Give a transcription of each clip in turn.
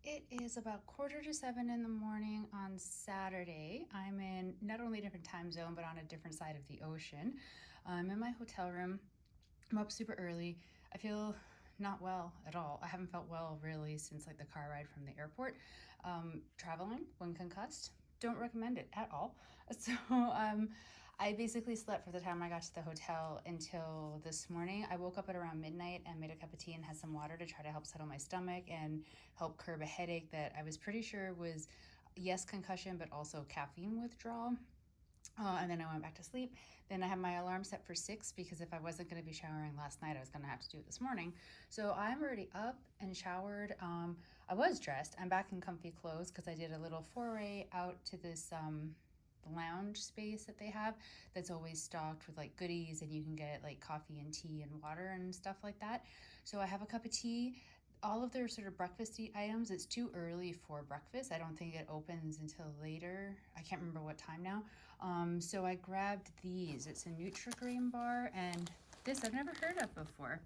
It is about 6:45 in the morning on Saturday. I'm in not only a different time zone, but on a different side of the ocean. I'm in my hotel room. I'm up super early. I feel not well at all. I haven't felt well really since like the car ride from the airport. Traveling when concussed, don't recommend it at all. So I basically slept for the time I got to the hotel until this morning. I woke up at around midnight and made a cup of tea and had some water to try to help settle my stomach and help curb a headache that I was pretty sure was, yes, concussion, but also caffeine withdrawal. And then I went back to sleep. Then I had my alarm set for 6 because if I wasn't going to be showering last night, I was going to have to do it this morning. So I'm already up and showered. I was dressed. I'm back in comfy clothes because I did a little foray out to this lounge space that they have that's always stocked with like goodies, and you can get like coffee and tea and water and stuff like that. So I have a cup of tea, all of their sort of breakfasty items. It's too early for breakfast. I don't think it opens until later. I can't remember what time now. So I grabbed these. It's a Nutri-Grain bar, and this I've never heard of before.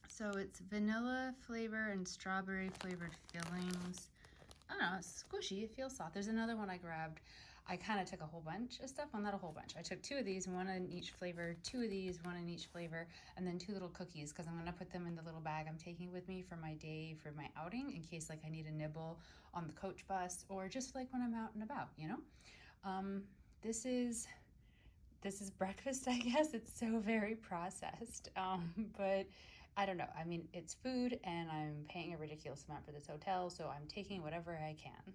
So it's vanilla flavor and strawberry flavored fillings. I don't know, it's squishy, it feels soft. There's another one I grabbed. I kind of took a whole bunch of stuff. Well, not a whole bunch. I took two of these, one in each flavor, two of these, one in each flavor, and then two little cookies because I'm going to put them in the little bag I'm taking with me for my day, for my outing, in case like I need a nibble on the coach bus or just like when I'm out and about, you know? Um, this is this is breakfast, I guess. It's so very processed. But I don't know. I mean, it's food and I'm paying a ridiculous amount for this hotel, so I'm taking whatever I can.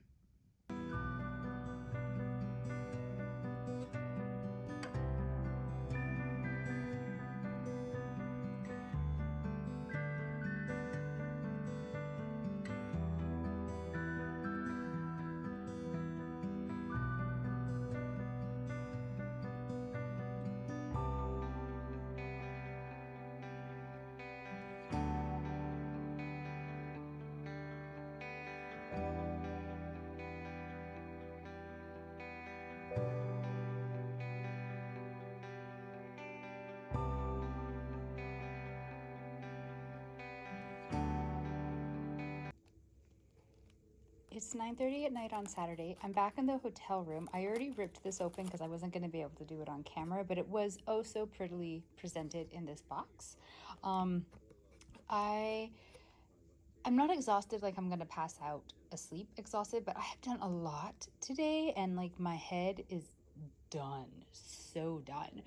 It's 9:30 at night on Saturday. I'm back in the hotel room. I already ripped this open because I wasn't going to be able to do it on camera, but it was oh so prettily presented in this box. Um, I I'm not exhausted like I'm going to pass out asleep exhausted, but I have done a lot today and like my head is done. So done.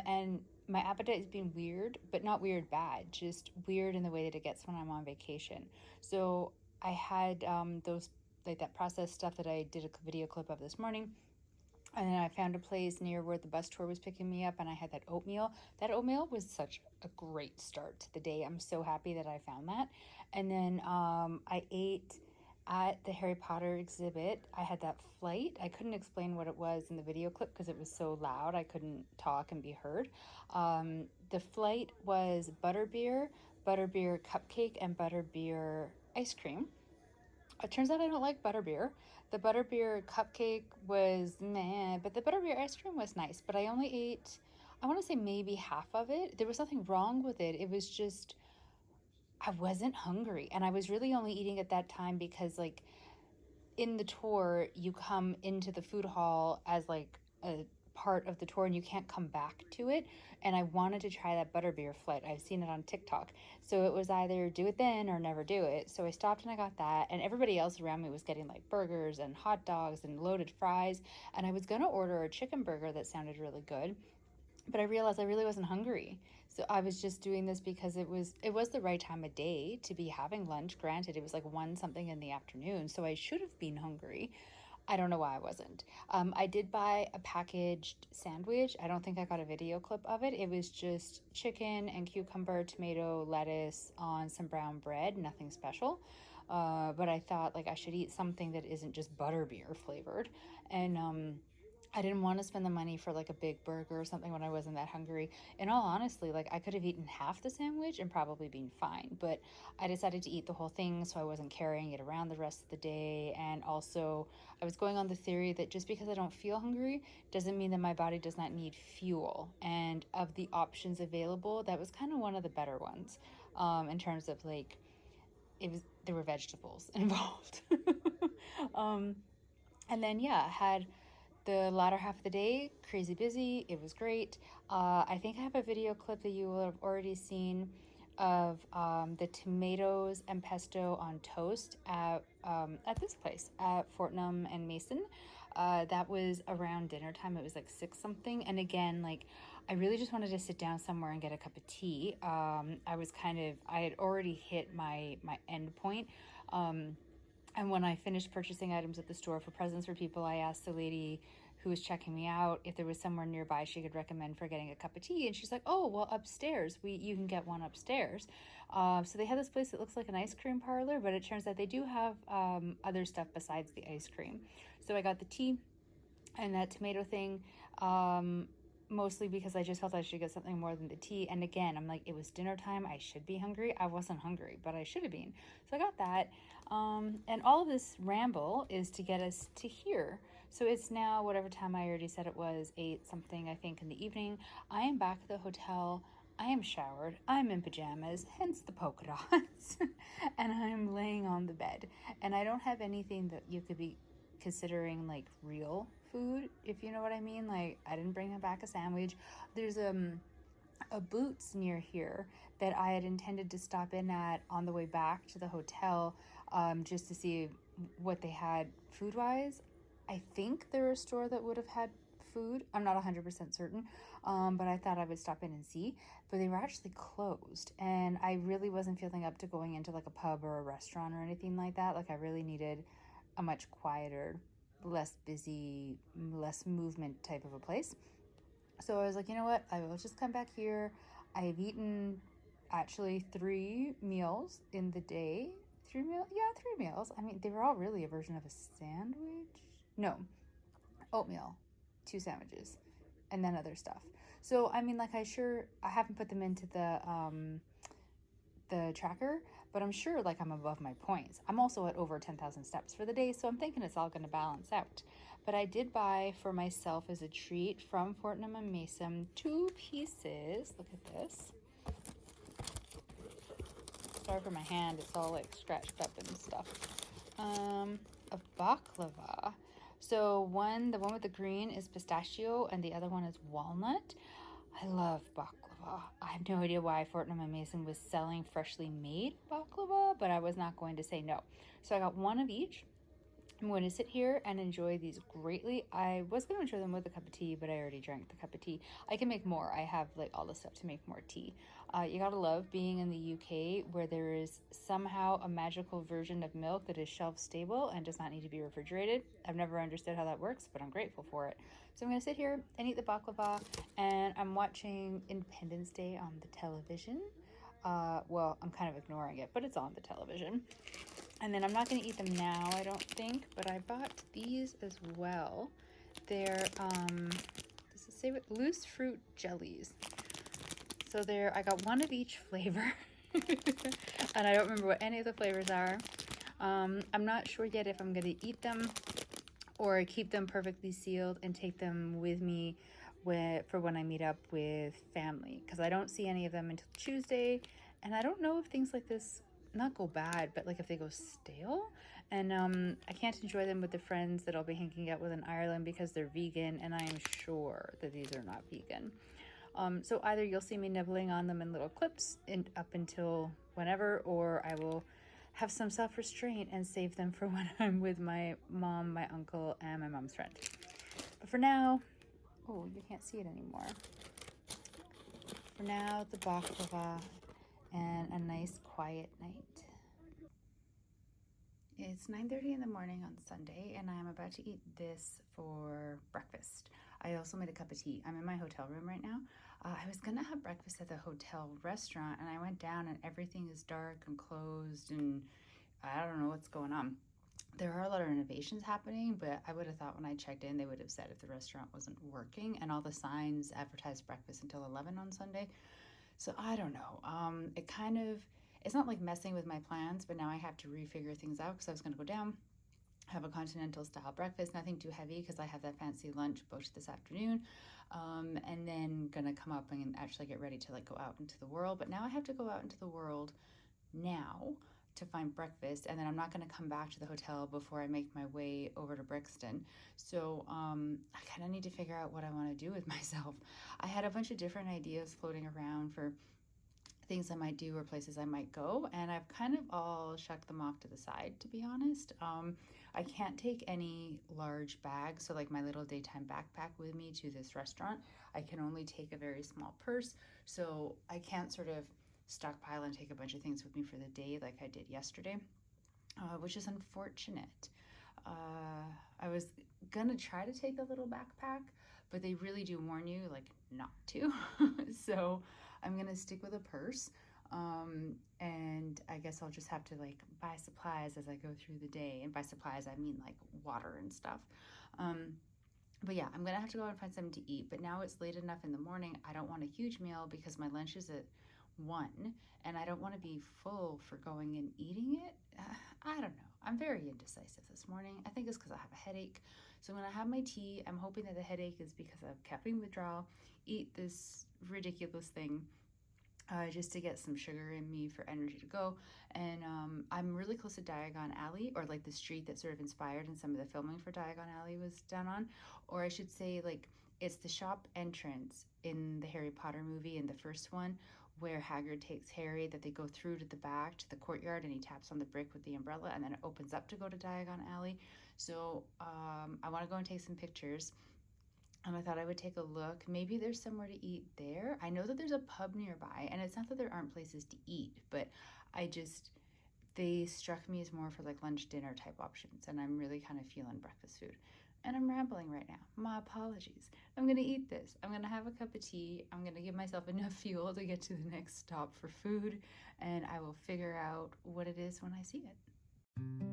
And my appetite has been weird, but not weird bad, just weird in the way that it gets when I'm on vacation. So I had those like that processed stuff that I did a video clip of this morning. And then I found a place near where the bus tour was picking me up, and I had that oatmeal. That oatmeal was such a great start to the day. I'm so happy that I found that. And then I ate at the Harry Potter exhibit. I had that flight. I couldn't explain what it was in the video clip because it was so loud. I couldn't talk and be heard. The flight was butterbeer cupcake, and butterbeer ice cream. It turns out I don't like butterbeer. The butterbeer cupcake was meh, but the butterbeer ice cream was nice. But I only ate, I want to say maybe half of it. There was nothing wrong with it. It was just, I wasn't hungry. And I was really only eating at that time because, like, in the tour, you come into the food hall as like a part of the tour and you can't come back to it. And I wanted to try that butterbeer flight. I've seen it on TikTok. So it was either do it then or never do it. So I stopped and I got that. And everybody else around me was getting like burgers and hot dogs and loaded fries. And I was going to order a chicken burger that sounded really good, but I realized I really wasn't hungry. So I was just doing this because it was the right time of day to be having lunch. Granted, it was like one something in the afternoon, so I should have been hungry. I don't know why I wasn't. I did buy a packaged sandwich. I don't think I got a video clip of it. It was just chicken and cucumber, tomato, lettuce on some brown bread, nothing special. But I thought like I should eat something that isn't just butterbeer flavored. And I didn't want to spend the money for like a big burger or something when I wasn't that hungry. In all honesty, like I could have eaten half the sandwich and probably been fine, but I decided to eat the whole thing so I wasn't carrying it around the rest of the day. And also, I was going on the theory that just because I don't feel hungry doesn't mean that my body does not need fuel. And of the options available, that was kind of one of the better ones, in terms of like there were vegetables involved. And then, yeah, I had the latter half of the day crazy busy. It was great. I think I have a video clip that you will have already seen of the tomatoes and pesto on toast at this place at Fortnum and Mason. That was around dinner time. It was like 6 something. And again, like, I really just wanted to sit down somewhere and get a cup of tea. I had already hit my end point. And when I finished purchasing items at the store for presents for people, I asked the lady who was checking me out if there was somewhere nearby she could recommend for getting a cup of tea. And she's like, "Oh, well, upstairs. You can get one upstairs." So they have this place that looks like an ice cream parlor, but it turns out they do have other stuff besides the ice cream. So I got the tea and that tomato thing. Mostly because I just felt I should get something more than the tea. And again, I'm like, it was dinner time. I should be hungry. I wasn't hungry, but I should have been. So I got that. And all of this ramble is to get us to here. So it's now whatever time I already said it was, 8 something, I think, in the evening. I am back at the hotel. I am showered. I'm in pajamas, hence the polka dots. And I'm laying on the bed. And I don't have anything that you could be considering like real food, if you know what I mean. Like, I didn't bring back a sandwich. There's a Boots near here that I had intended to stop in at on the way back to the hotel, just to see what they had food wise. I think they're a store that would have had food. I'm not 100% certain, but I thought I would stop in and see. But they were actually closed, and I really wasn't feeling up to going into like a pub or a restaurant or anything like that. Like, I really needed a much quieter, less busy, less movement type of a place. So I was like, you know what? I will just come back here. I have eaten actually 3 meals in the day. 3 meals? Yeah, 3 meals. I mean, they were all really a version of a sandwich. No, oatmeal, 2 sandwiches, and then other stuff. So I mean, like, I haven't put them into the tracker, but I'm sure like I'm above my points. I'm also at over 10,000 steps for the day, so I'm thinking it's all going to balance out. But I did buy for myself as a treat from Fortnum and Mason 2 pieces. Look at this. Sorry for my hand, it's all like scratched up and stuff. Of baklava. So the one with the green is pistachio, and the other one is walnut. I love baklava. I have no idea why Fortnum and Mason was selling freshly made baklava, but I was not going to say no. So I got one of each. I'm going to sit here and enjoy these greatly. I was going to enjoy them with a cup of tea, but I already drank the cup of tea. I can make more. I have like all the stuff to make more tea. You gotta love being in the UK where there is somehow a magical version of milk that is shelf stable and does not need to be refrigerated. I've never understood how that works, but I'm grateful for it. So I'm gonna sit here and eat the baklava, and I'm watching Independence Day on the television. Well, I'm kind of ignoring it, but it's on the television. And then I'm not going to eat them now, I don't think, but I bought these as well. They're, does it say what? Loose fruit jellies. So I got one of each flavor, and I don't remember what any of the flavors are. I'm not sure yet if I'm going to eat them or keep them perfectly sealed and take them with me for when I meet up with family, because I don't see any of them until Tuesday, and I don't know if things like this not go bad, but like if they go stale. And I can't enjoy them with the friends that I'll be hanging out with in Ireland because they're vegan, and I am sure that these are not vegan. So either you'll see me nibbling on them in little clips up until whenever, or I will have some self-restraint and save them for when I'm with my mom, my uncle, and my mom's friend. But for now, oh, you can't see it anymore. For now, the baklava and a nice quiet night. It's 9:30 in the morning on Sunday, and I'm about to eat this for breakfast. I also made a cup of tea. I'm in my hotel room right now. I was gonna have breakfast at the hotel restaurant, and I went down and everything is dark and closed, and I don't know what's going on. There are a lot of renovations happening, but I would have thought when I checked in, they would have said if the restaurant wasn't working, and all the signs advertised breakfast until 11 on Sunday. So I don't know. It's not like messing with my plans, but now I have to refigure things out because I was going to go down, have a continental style breakfast, nothing too heavy because I have that fancy lunch booked this afternoon, and then gonna come up and actually get ready to like go out into the world. But now I have to go out into the world now to find breakfast, and then I'm not going to come back to the hotel before I make my way over to Brixton. So I kind of need to figure out what I want to do with myself. I had a bunch of different ideas floating around for things I might do or places I might go, and I've kind of all shucked them off to the side, to be honest. I can't take any large bags, so like my little daytime backpack with me to this restaurant. I can only take a very small purse, so I can't sort of stockpile and take a bunch of things with me for the day like I did yesterday, which is unfortunate. I was gonna try to take a little backpack, but they really do warn you like not to. So I'm gonna stick with a purse. And I guess I'll just have to like buy supplies as I go through the day. And by supplies, I mean like water and stuff. But yeah, I'm gonna have to go out and find something to eat. But now it's late enough in the morning. I don't want a huge meal because my lunch is at 1, and I don't want to be full for going and eating it. I don't know. I'm very indecisive this morning. I think it's because I have a headache. So when I have my tea, I'm hoping that the headache is because of caffeine withdrawal. Eat this ridiculous thing just to get some sugar in me for energy to go. And I'm really close to Diagon Alley, or like the street that sort of inspired and some of the filming for Diagon Alley was down on. Or I should say, like, it's the shop entrance in the Harry Potter movie, in the first one, where Hagrid takes Harry, that they go through to the back to the courtyard and he taps on the brick with the umbrella, and then it opens up to go to Diagon Alley. So I want to go and take some pictures. And I thought I would take a look. Maybe there's somewhere to eat there. I know that there's a pub nearby, and it's not that there aren't places to eat, but they struck me as more for like lunch, dinner type options, and I'm really kind of feeling breakfast food. And I'm rambling right now. My apologies. I'm gonna eat this. I'm gonna have a cup of tea. I'm gonna give myself enough fuel to get to the next stop for food, and I will figure out what it is when I see it.